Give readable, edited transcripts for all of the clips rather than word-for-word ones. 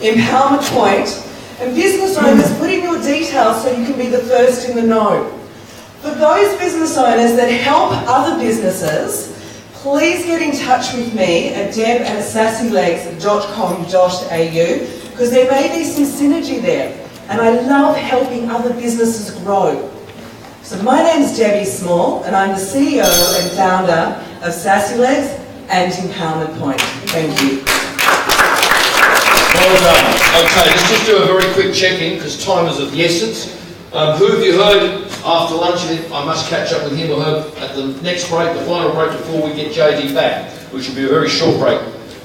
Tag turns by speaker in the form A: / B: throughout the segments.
A: Empowerment Point, and business owners, put in your details so you can be the first in the know. For those business owners that help other businesses, please get in touch with me at deb@sassylegs.com.au, because there may be some synergy there, and I love helping other businesses grow. So my name's Debbie Small, and I'm the CEO and founder of Sassy Legs and Empowerment Point. Thank you.
B: Well done. Okay, let's just do a very quick check-in because time is of the essence. Who have you heard after lunch? I must catch up with him or her at the next break, the final break before we get JD back, which will be a very short break.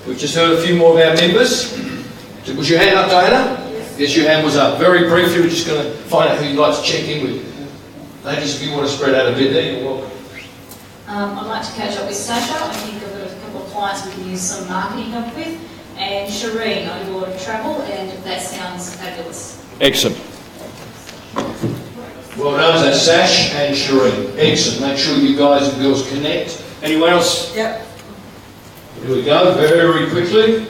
B: We've just heard a few more of our members. Was your hand up, Diana? Yes, your hand was up. Very briefly, we're just going to find out who you'd like to check in with. Ladies, if you want to spread out a bit there, you're welcome.
C: I'd like to catch up with Sasha. I think I've got a couple of clients we can use some marketing help with. And Shireen, I do a lot of travel, and that sounds fabulous.
B: Excellent. Well done, that's Sash and Shireen. Excellent. Make sure you guys and girls connect. Anyone else?
A: Yep.
B: Here we go, very quickly.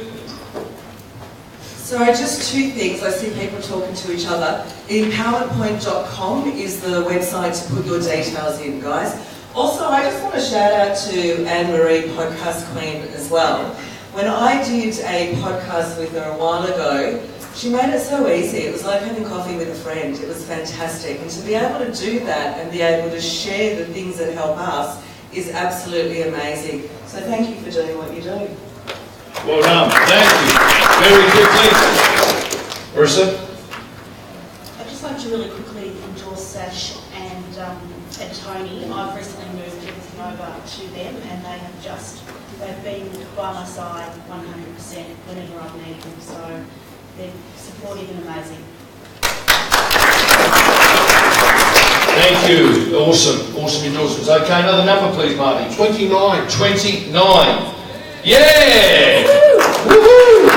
A: So just two things. I see people talking to each other. Empowermentpoint.com is the website to put your details in, guys. Also, I just want to shout out to Anne-Marie, Podcast Queen, as well. When I did a podcast with her a while ago, she made it so easy. It was like having coffee with a friend. It was fantastic. And to be able to do that and be able to share the things that help us is absolutely amazing. So thank you for doing what you do.
B: Well done. Thank you. Very quickly. Marissa?
D: I'd just like to really quickly endorse Sash and Tony. I've recently moved everything over to them, and they've been by my side 100% whenever I've needed them. So they're supportive and amazing.
B: Thank you. Awesome endorsements. Okay, another number please, Marty. 29. 29. Yeah! Woohoo!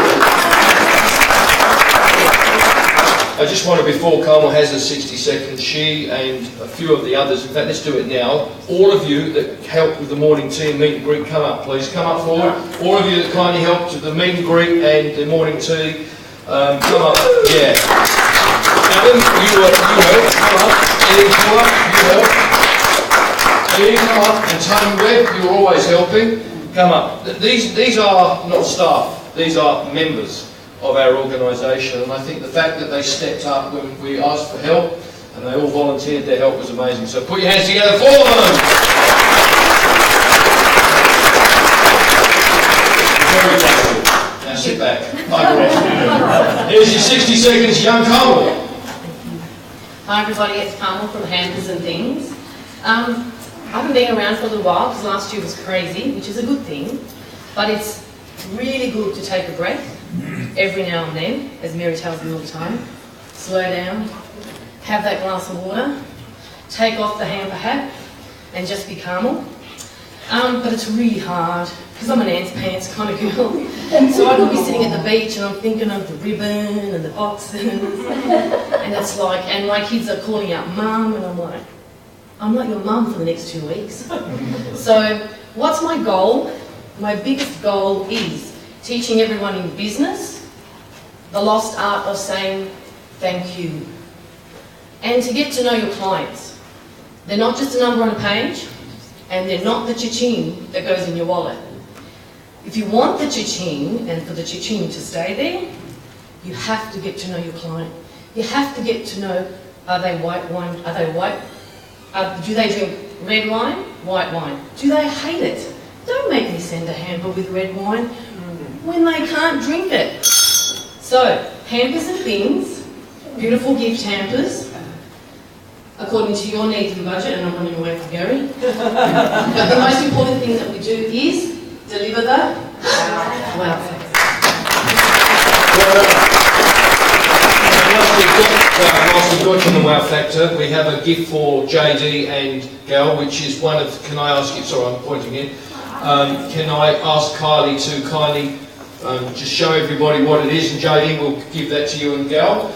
B: I just wanted, before Carmel has her 60 seconds, she and a few of the others, in fact let's do it now, all of you that helped with the morning tea and meet and greet, come up please, come up forward. All of you that kindly helped with the meet and greet and the morning tea, come up, yeah. Adam, you help, come up. Eddie, come up, you help. Eddie, come up. And Tony Webb, you're always helping. Come up. These are not staff, these are members of our organisation, and I think the fact that they stepped up when we asked for help and they all volunteered their help was amazing. So put your hands together for them! Very grateful. Now sit back. Here's your 60 seconds, young Carmel.
E: Hi everybody, it's Carmel from Hampers and Things. I haven't been around for a little while because last year was crazy, which is a good thing, but it's really good to take a breath every now and then, as Mary tells me all the time. Slow down, have that glass of water, take off the hamper hat and just be Carmel. But it's really hard because I'm an ants pants kind of girl. So I could be sitting at the beach and I'm thinking of the ribbon and the boxes and it's like, and my kids are calling out mum and I'm like your mum for the next 2 weeks. So what's my goal? My biggest goal is teaching everyone in business the lost art of saying thank you. And to get to know your clients. They're not just a number on a page, and they're not the cha-ching that goes in your wallet. If you want the cha-ching, and for the cha-ching to stay there, you have to get to know your client. You have to get to know, are they white wine, are they white, do they drink red wine, white wine? Do they hate it? Don't make me send a hamper with red wine when they can't drink it. So, Hampers and Things, beautiful gift hampers, according to your needs and budget, and I'm running away from Gary. But the most important thing that we do is deliver the wow factor.
B: Whilst we've got you on the wow factor, we have a gift for JD and Gal, which is one of, can I ask you, sorry I'm pointing in, can I ask Kylie to kindly just show everybody what it is, and JD will give that to you and Gal.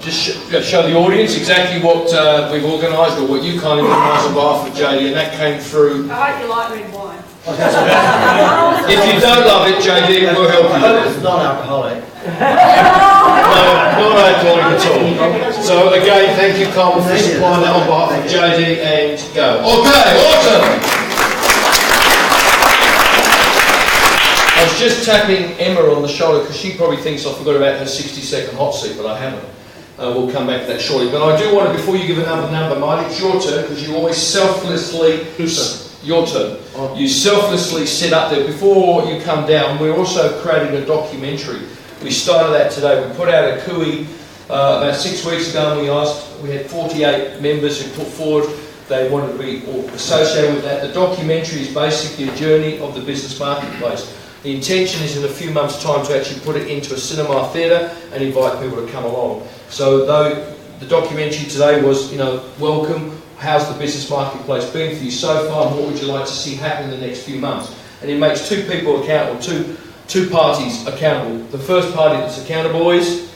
B: Just show the audience exactly what we've organised, or what you kind of organised on behalf of JD, and that came through.
D: I hope you like red wine.
B: If you don't love it, JD will help you.
F: It's non-alcoholic.
B: No, not alcoholic at all. So again, thank you, Carl, for supplying that on behalf of JD and Go. Okay, awesome. I was just tapping Emma on the shoulder because she probably thinks I forgot about her 60-second hot seat, but I haven't. We'll come back to that shortly. But I do want to, before you give another number, Marty, it's your turn because you always selflessly... Your turn. You selflessly sit up there. Before you come down, we're also creating a documentary. We started that today. We put out a cooey about 6 weeks ago, and we had 48 members who put forward they wanted to be all associated with that. The documentary is basically a journey of the business marketplace. The intention is in a few months' time to actually put it into a cinema theatre and invite people to come along. So though the documentary today was, welcome, how's the business marketplace been for you so far, and what would you like to see happen in the next few months? And it makes two people accountable, two parties accountable. The first party that's accountable is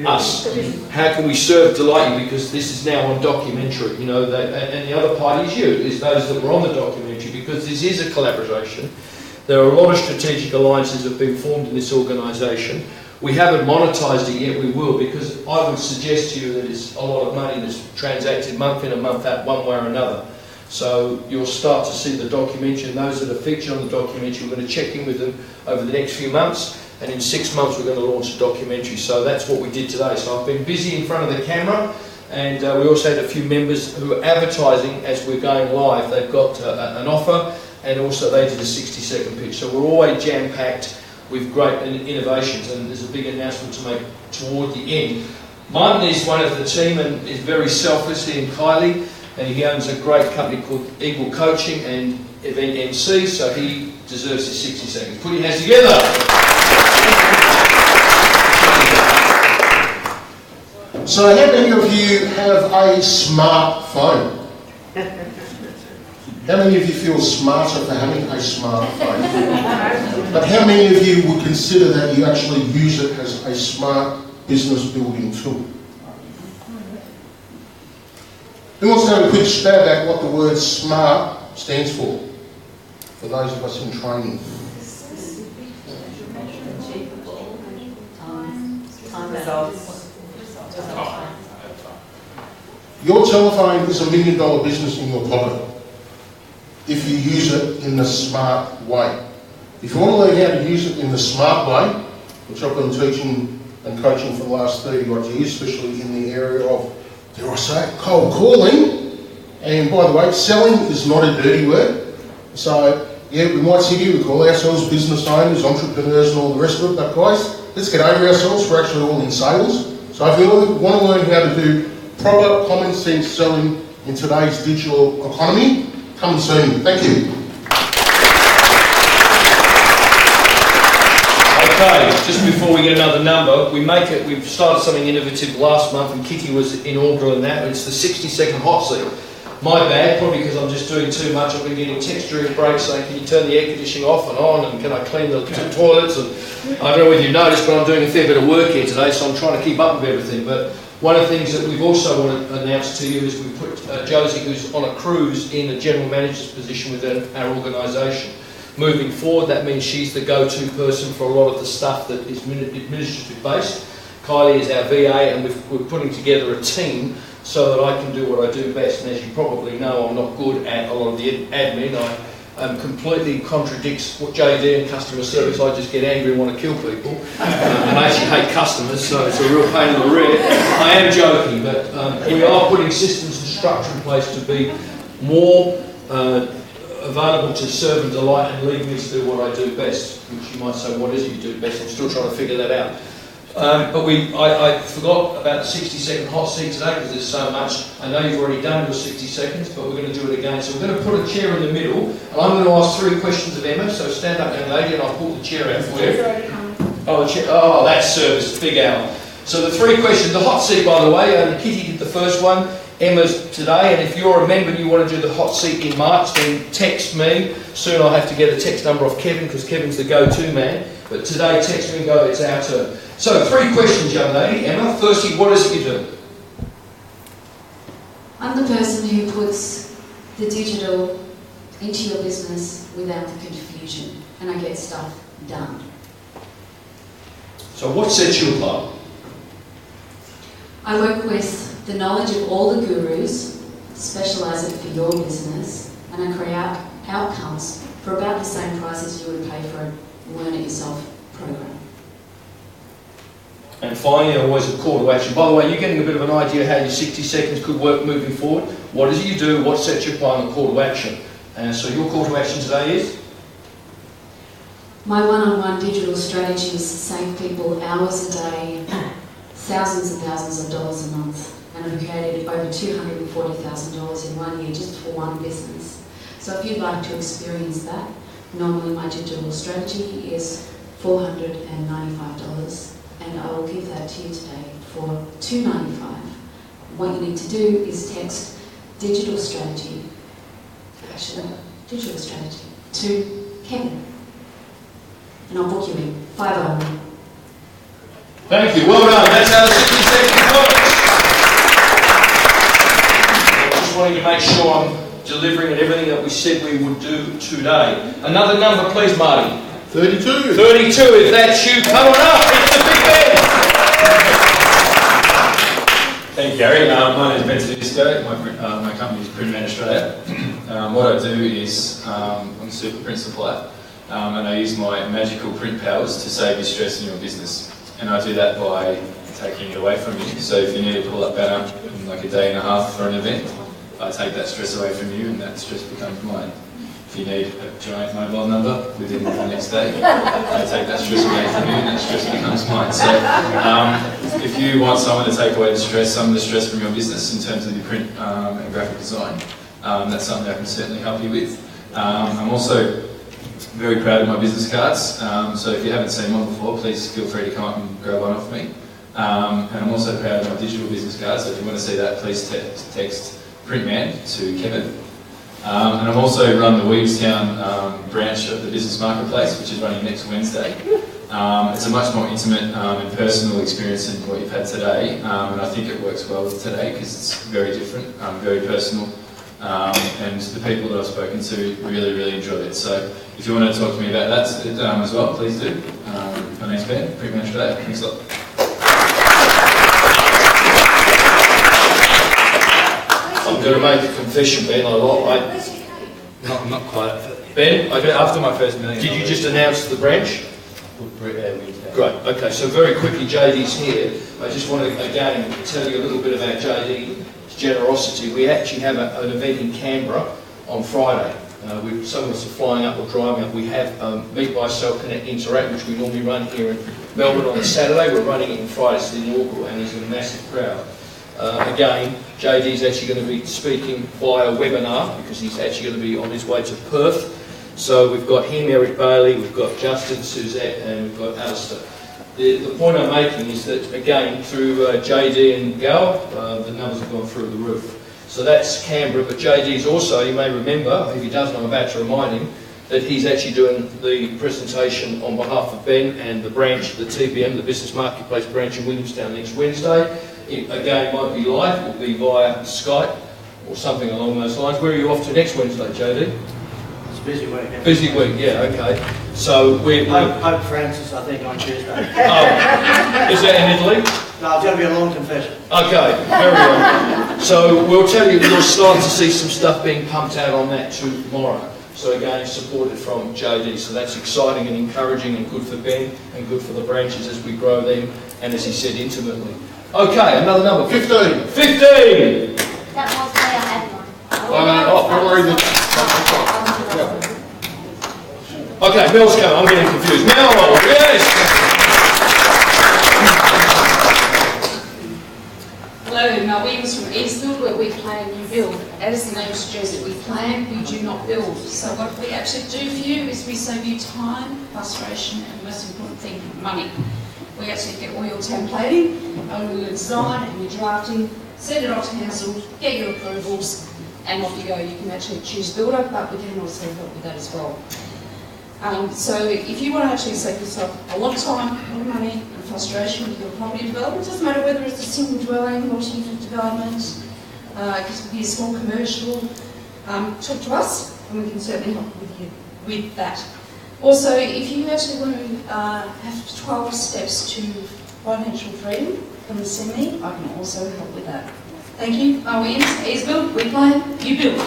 B: us. How can we serve, delight you, because this is now on documentary, and the other party is you, is those that were on the documentary, because this is a collaboration. There are a lot of strategic alliances that have been formed in this organisation. We haven't monetised it yet, we will, because I would suggest to you that it's a lot of money that's transacted month in and month out, one way or another. So you'll start to see the documentary, and those that are featured on the documentary, we're going to check in with them over the next few months, and in 6 months we're going to launch a documentary. So that's what we did today. So I've been busy in front of the camera, and we also had a few members who are advertising as we're going live. They've got an offer, and also they did a 60-second pitch. So we're always jam-packed with great innovations, and there's a big announcement to make toward the end. Martin is one of the team and is very selfless, he and Kylie, and he owns a great company called Eagle Coaching and Event MC, so he deserves his 60 seconds. Put your hands together.
F: So how many of you have a smartphone? How many of you feel smarter for having a smartphone? But how many of you would consider that you actually use it as a smart business building tool? Who wants to have a quick stab at what the word smart stands for those of us in training? Your telephone is $1 million business in your pocket if you use it in the smart way. If you want to learn how to use it in the smart way, which I've been teaching and coaching for the last 30 odd years, especially in the area of, dare I say, cold calling, and by the way, selling is not a dirty word. So yeah, we might sit here, we call ourselves business owners, entrepreneurs and all the rest of it, but guys, let's get over ourselves, we're actually all in sales. So if you want to learn how to do proper common sense selling in today's digital economy, come and see me. Thank you.
B: Okay, just before we get another number, we've started something innovative last month, and Kitty was inaugural in that. It's the 60-second hot seat. My bad, probably because I'm just doing too much. I've been getting text during breaks saying, can you turn the air conditioning off and on, and can I clean the toilets? And I don't know whether you've noticed, but I'm doing a fair bit of work here today, so I'm trying to keep up with everything. But one of the things that we've also want to announce to you is we've put Josie, who's on a cruise, in a general manager's position within our organisation. Moving forward, that means she's the go-to person for a lot of the stuff that is administrative based. Kylie is our VA, and we're putting together a team so that I can do what I do best. And as you probably know, I'm not good at a lot of the admin. I completely contradicts what JD and customer service. I just get angry and want to kill people. And I actually hate customers, so it's a real pain in the rear. I am joking, but we are putting systems and structure in place to be more available to serve and delight and lead me to do what I do best. Which you might say, what is it you do best? I'm still trying to figure that out. But I forgot about the 60-second hot seat today because there's so much. I know you've already done your 60 seconds, but we're going to do it again. So we're going to put a chair in the middle, and I'm going to ask 3 questions of Emma. So stand up, young lady, and I'll pull the chair out for you. Oh, the chair. Oh, that's service, big owl. So the 3 questions. The hot seat, by the way, Kitty did the first one. Emma's today, and if you're a member and you want to do the hot seat in March, then text me. Soon I'll have to get a text number off Kevin because Kevin's the go-to man. But today, text me and go, it's our turn. So 3 questions, young lady. Emma, firstly, what is it you do?
G: I'm the person who puts the digital into your business without the confusion, and I get stuff done.
B: So what sets you apart?
G: I work with the knowledge of all the gurus, specialise it for your business, and I create outcomes for about the same price as you would pay for a Learn It Yourself program.
B: And finally, always a call to action. By the way, you're getting a bit of an idea how your 60 seconds could work moving forward. What is it you do? What sets you apart on the call to action? And so your call to action today is?
G: My one-on-one digital strategies save people hours a day, thousands and thousands of dollars a month, and I've created over $240,000 in 1 year just for one business. So if you'd like to experience that, normally my digital strategy is $495, and I will give that to you today for $295. What you need to do is text digital strategy, digital strategy, to Kevin, and I'll book you in, 501.
B: Thank you, well done. That's how the 60 seconds works. I just wanted to make sure I'm delivering everything that we said we would do today. Another number, please, Marty.
F: 32.
B: 32, if that's you, come on up. It's the big man.
H: Thank you, Gary. My name is Ben Tedesco. My company is Print Man Australia. What I do is I'm a super print supplier, and I use my magical print powers to save you stress in your business. And I do that by taking it away from you. So if you need to pull up banner in like a day and a half for an event, I take that stress away from you, and that stress becomes mine. If you need a giant mobile number within the next day, I take that stress away from you, and that stress becomes mine. So if you want someone to take away the stress, some of the stress from your business in terms of your print and graphic design, that's something I can certainly help you with. I'm also very proud of my business cards, so if you haven't seen one before, please feel free to come up and grab one off me. And I'm also proud of my digital business cards, so if you want to see that, please text Printman to Kevin. And I'm also run the Weavestown branch of the Business Marketplace, which is running next Wednesday. It's a much more intimate and personal experience than what you've had today, and I think it works well with today because it's very different, very personal, and the people that I've spoken to really, really enjoyed it. So if you want to talk to me about that as well, please do. My name's Ben, Printman Australia. Thanks a lot.
B: I'm going to make a confession, Ben.
H: Not quite.
B: Ben,
H: After my first million.
B: did you just announce the branch? Great. Okay, so very quickly, JD's here. I just want to, again, tell you a little bit about JD's generosity. We actually have an event in Canberra on Friday. Some of us are flying up or driving up. We have Meet, Buy, Sell, Connect, Interact, which we normally run here in Melbourne on a Saturday. We're running it in Friday, it's the inaugural, and there's a massive crowd. Again, JD's actually going to be speaking via webinar because he's actually going to be on his way to Perth. So we've got him, Eric Bailey, we've got Justin, Suzette, and we've got Alistair. The point I'm making is that, again, through JD and Gal, the numbers have gone through the roof. So that's Canberra, but JD's also, you may remember, if he doesn't, I'm about to remind him, that he's actually doing the presentation on behalf of Ben and the branch, the TBM, the Business Marketplace branch in Williamstown next Wednesday. It, again, won't be live, it will be via Skype or something along those lines. Where are you off to next Wednesday, JD?
I: It's a busy week. Yeah.
B: Busy week, yeah, okay. So we're...
I: Pope Francis, I think, on Tuesday.
B: Oh, is that in Italy?
I: No, it's going to be a long confession.
B: Okay, very well. So we'll tell you, we'll start to see some stuff being pumped out on that tomorrow. So again, supported from JD. So that's exciting and encouraging and good for Ben and good for the branches as we grow them and, as he said, intimately. Okay, another number.
F: 15.
B: 15!
J: That was where I had one.
B: Okay, Mel's coming. I'm getting confused. Mel, yes!
K: Hello, Mel Williams from Eastfield, where we plan, you build. As the name suggests, we plan, we do not build. So what we actually do for you is we save you time, frustration, and the most important thing, money. We actually get all your templating, and we design and your drafting, send it off to council, get your approvals, and off you go. You can actually choose builder, but we can also help with that as well. So if you want to actually save yourself a lot of time, a lot of money, and frustration with your property development, it doesn't matter whether it's a single dwelling, multi-unit development, it could be a small commercial, talk to us, and we can certainly help with you with that. Also, if you actually want to have 12 steps to financial freedom, come and see me. I can also help with that. Thank you. My wins, Ease Build, we plan, you build.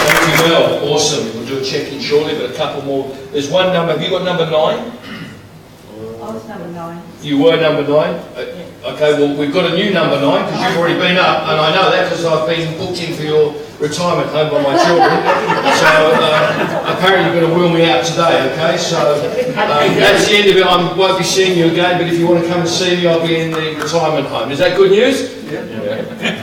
B: Thank you, Mel. Awesome. We'll do a check-in shortly, but a couple more. There's one number. Have you got number 9?
D: I was number 9.
B: You were number 9? Okay, well, we've got a new number 9 because you've already been up, and I know that because I've been booked in for your retirement home by my children. So apparently you're going to wheel me out today, okay? So that's the end of it. I won't be seeing you again, but if you want to come and see me, I'll be in the retirement home. Is that good news? Yeah.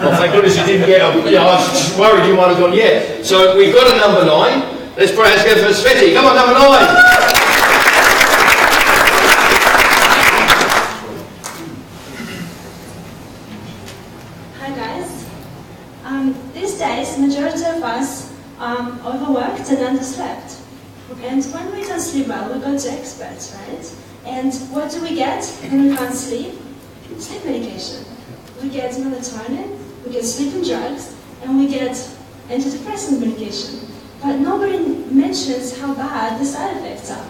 B: Well, thank goodness you didn't get I was just worried you might have gone, yeah. So we've got a number 9. Let's put our hands together for Sveti. Come on, number 9.
L: These days, majority of us are overworked and underslept. And when we don't sleep well, we go to experts, right? And what do we get when we can't sleep? Sleep medication. We get melatonin, we get sleeping drugs, and we get antidepressant medication. But nobody mentions how bad the side effects are.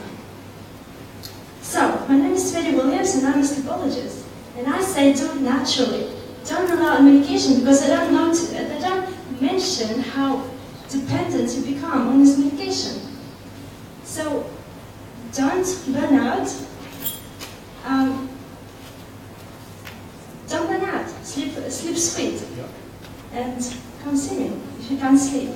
L: So, my name is Sveti Williams and I'm a sleepologist. And I say do it naturally. Don't allow medication because I don't mention how dependent you become on this medication. So don't burn out. Don't burn out. Sleep sweet. And come see me if you can't sleep.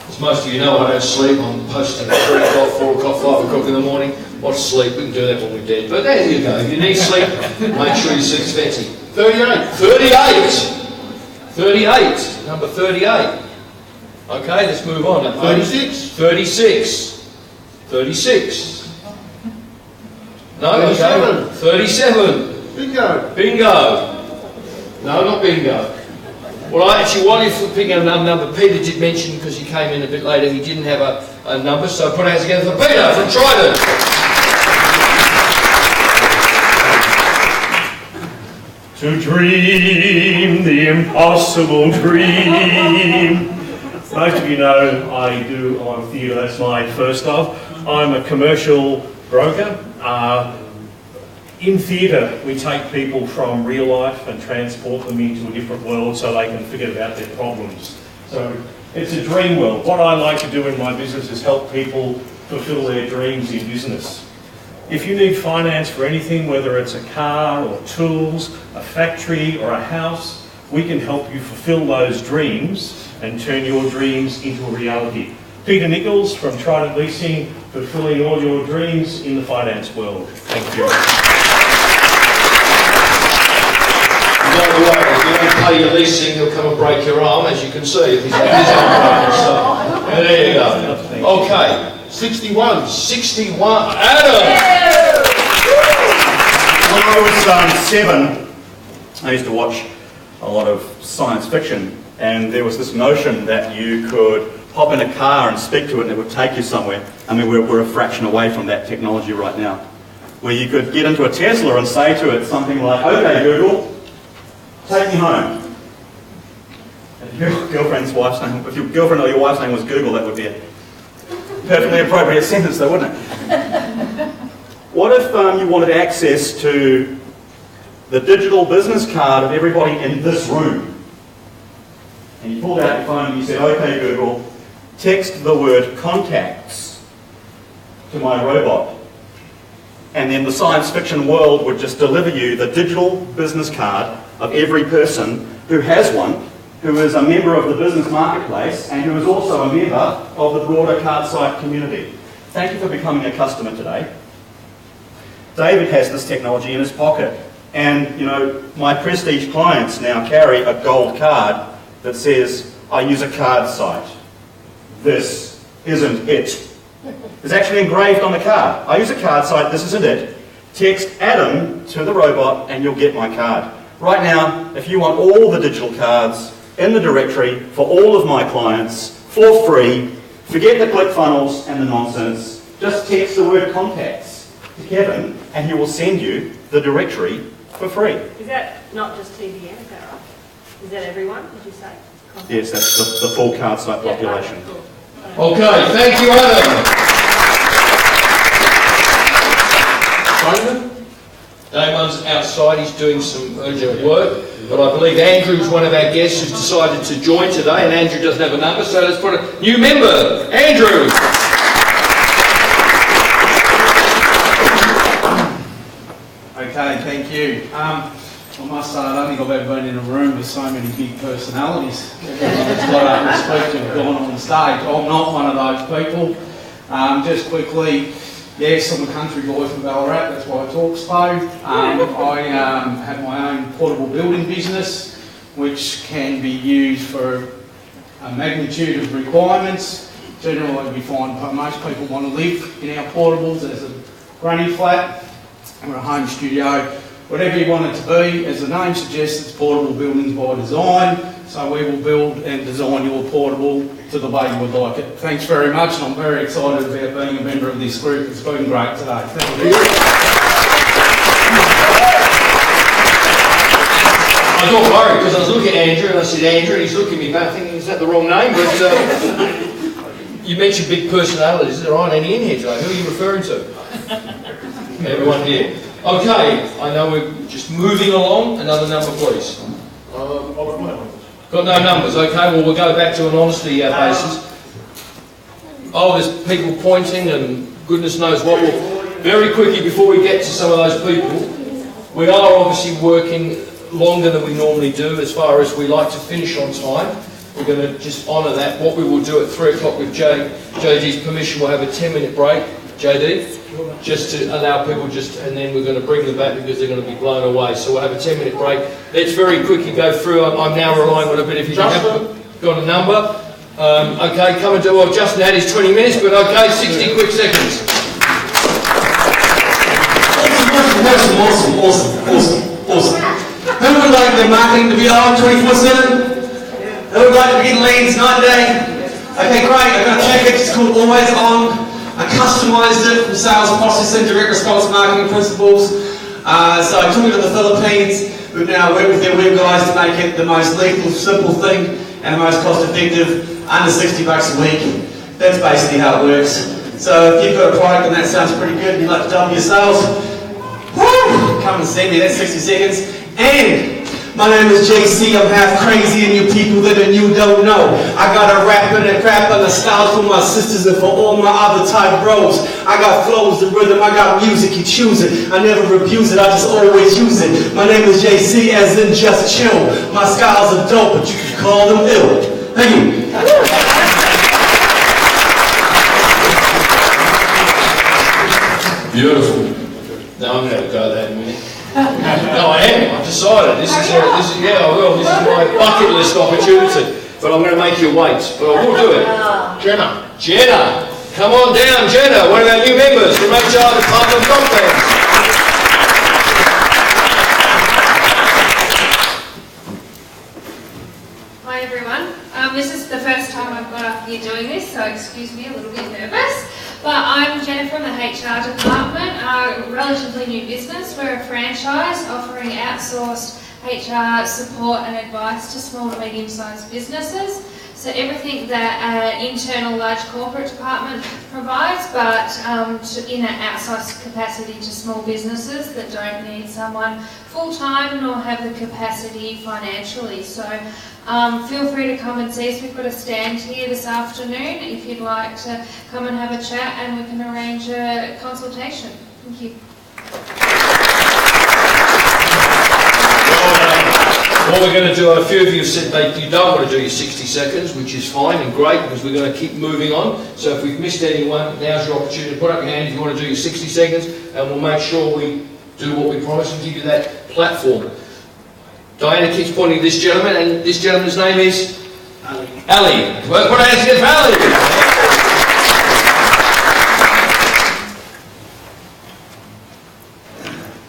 B: As most of you know, I don't sleep. I'm posting at 3 o'clock, 4 o'clock, 5 o'clock in the morning. What's sleep? We can do that when we're dead. But there you go. If you need sleep, make sure you see Sveti. 38. 38. 38. Number 38. Okay, let's move on.
F: 36.
B: 36. 36. No,
F: 37.
B: okay. 37.
F: Bingo.
B: Bingo. No, not bingo. Well, I actually wanted to pick out another number. Peter did mention, because he came in a bit later, he didn't have a number, so put our hands together for Peter from Trident.
M: To dream the impossible dream. Most of you know I do on theatre, that's my first love. I'm a commercial broker. In theatre, we take people from real life and transport them into a different world so they can forget about their problems. So it's a dream world. What I like to do in my business is help people fulfill their dreams in business. If you need finance for anything, whether it's a car or tools, a factory or a house, we can help you fulfill those dreams and turn your dreams into a reality. Peter Nichols from Trident Leasing, fulfilling all your dreams in the finance world. Thank you.
B: By the way, if you don't pay your leasing, he'll come and break your arm, as you can see. If he's had his arm broken, so there you go. Okay. 61. 61. Adam!
N: When I was 7, I used to watch a lot of science fiction, and there was this notion that you could hop in a car and speak to it and it would take you somewhere. I mean, we're a fraction away from that technology right now, where you could get into a Tesla and say to it something like, "Okay, Google, take me home." If your girlfriend's wife's name, if your girlfriend or your wife's name was Google, that would be a perfectly appropriate sentence though, wouldn't it? What if you wanted access to the digital business card of everybody in this room? And you pulled out your phone and you said, "Okay, Google, text the word contacts to my robot." And then the science fiction world would just deliver you the digital business card of every person who has one, who is a member of the business marketplace and who is also a member of the broader CardSight community. Thank you for becoming a customer today. David has this technology in his pocket, and you know, my prestige clients now carry a gold card that says, "I use a CardSight. This isn't it." It's actually engraved on the card. "I use a CardSight, this isn't it. Text Adam to the robot and you'll get my card." Right now, if you want all the digital cards in the directory for all of my clients for free, forget the ClickFunnels and the nonsense, just text the word contacts to Kevin and he will send you the directory for free.
O: Is that not just TBM, is that right? Is that everyone, did you say?
N: Yes, that's the full council population.
B: Okay, thank you, Adam. Damon's outside, he's doing some urgent work, but I believe Andrew's one of our guests who's decided to join today, and Andrew doesn't have a number, so let's put a new member, Andrew.
P: Okay, thank you. I must say, I don't think I've ever been in a room with so many big personalities. Everyone's got up and speak to have gone on stage. I'm not one of those people. Just quickly, yes, I'm a country boy from Ballarat, that's why I talk slow. I have my own portable building business, which can be used for a magnitude of requirements. Generally, we find most people want to live in our portables as a granny flat or a home studio, whatever you want it to be. As the name suggests, it's portable buildings by design, so we will build and design your portable to the way you would like it. Thanks very much, and I'm very excited about being a member of this group. It's been great today. Thank you.
B: I got worried because I was looking at Andrew and I said, Andrew, and he's looking at me back thinking, is that the wrong name? But you mentioned big personalities. Is there aren't any in here today? Who are you referring to? Everyone here. Okay, I know we're just moving along. Another number, please. Got no numbers. Okay, well, we'll go back to an honesty basis. Oh, there's people pointing and goodness knows what. Well, very quickly, before we get to some of those people, we are obviously working longer than we normally do as far as we like to finish on time. We're going to just honour that. What we will do at 3 o'clock with JD's permission, we'll have a 10-minute break. JD? Just to allow people and then we're going to bring them back because they're going to be blown away. So we'll have a 10-minute break. Let's very quickly go through. I'm now relying on a bit of you have got a number. Okay, come and do, well, Justin had his 20 minutes, but okay, 60 quick seconds.
Q: Awesome. Who would like their marketing to be on 24/7? Who would like to be getting leads night and day? Okay, great. I've got a package. It's called Always On. I customised it from sales processing, direct response marketing principles. So I took it to the Philippines. We've now worked with their web guys to make it the most lethal, simple thing and the most cost effective, under 60 bucks a week. That's basically how it works. So if you've got a product and that sounds pretty good and you'd like to double your sales, woo, come and see me, that's 60 seconds. And my name is JC, I'm half crazy and you people that are new don't know. I got a rap and a crap and a style for my sisters and for all my other type bros. I got flows, the rhythm, I got music, you choose it. I never abuse it, I just always use it. My name is JC as in just chill. My styles are dope, but you can call them ill. Thank you.
B: Beautiful. Now I'm going to go that in a minute. No, I am. I've decided. This is yeah, I will. This is my bucket list opportunity. But I'm going to make you wait. But I will do it. Jenna. Come on down, Jenna. One of our new members from HR Department of Compliance.
R: Hi everyone. This is the first time I've got up here doing this, so excuse me, a little bit nervous. But I'm Jenna from the HR department, a relatively new business. We're a franchise offering outsourced HR support and advice to small to medium-sized businesses. So everything that an internal large corporate department provides, but in an outsized capacity to small businesses that don't need someone full-time nor have the capacity financially. So feel free to come and see us. We've got a stand here this afternoon if you'd like to come and have a chat, and we can arrange a consultation. Thank you.
B: What we're going to do, a few of you have said that you don't want to do your 60 seconds, which is fine and great because we're going to keep moving on. So if we've missed anyone, now's your opportunity to put up your hand if you want to do your 60 seconds, and we'll make sure we do what we promised and give you that platform. Diana keeps pointing to this gentleman, and this gentleman's name is? Ali. Well, put our hands together for Ali.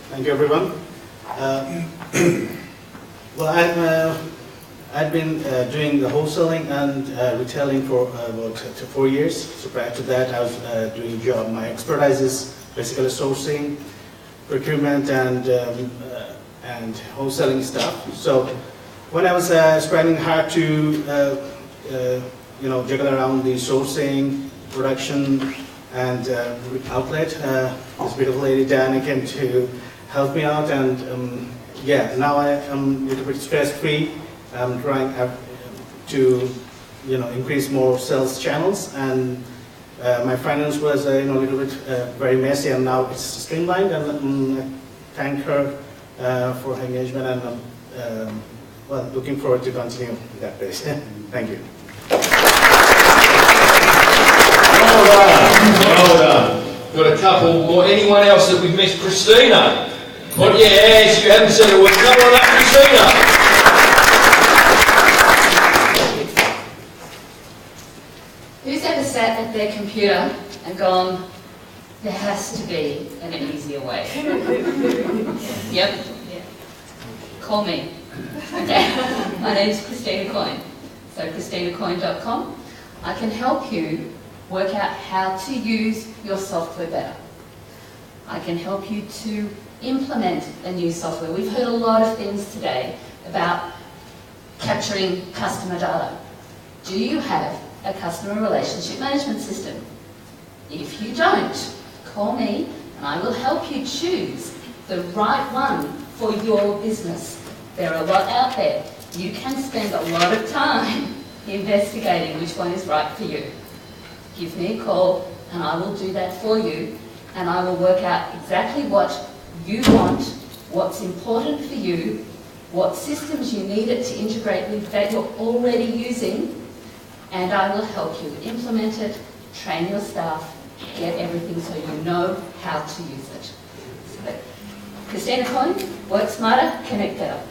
I: Thank you, everyone. Well, I've been doing the wholesaling and retailing for about 4 years. So prior to that, I was doing a job. My expertise is basically sourcing, procurement, and and wholesaling stuff. So when I was spending hard to juggle around the sourcing, production, and outlet, this beautiful lady Diana came to help me out, and yeah, now I am a little bit stress-free. I'm trying to increase more sales channels, and my finance was a little bit very messy, and now it's streamlined, and I thank her for her engagement, and well, looking forward to continue that pace. Thank you.
B: Well done. Got a couple more. Anyone else that we've missed? Christina. Put your hands, you haven't said a word. Come on up, Christina.
S: Who's ever sat at their computer and gone, there has to be an easier way? Yep. Call me. Okay. My name's Christina Coyne. So ChristinaCoyne.com. I can help you work out how to use your software better. I can help you to implement a new software. We've heard a lot of things today about capturing customer data. Do you have a customer relationship management system? If you don't, call me and I will help you choose the right one for your business. There are a lot out there. You can spend a lot of time investigating which one is right for you. Give me a call and I will do that for you, and I will work out exactly what you want, what's important for you, what systems you need it to integrate with that you're already using, and I will help you implement it, train your staff, get everything so you know how to use it. So, Christina Coyne, work smarter, connect better.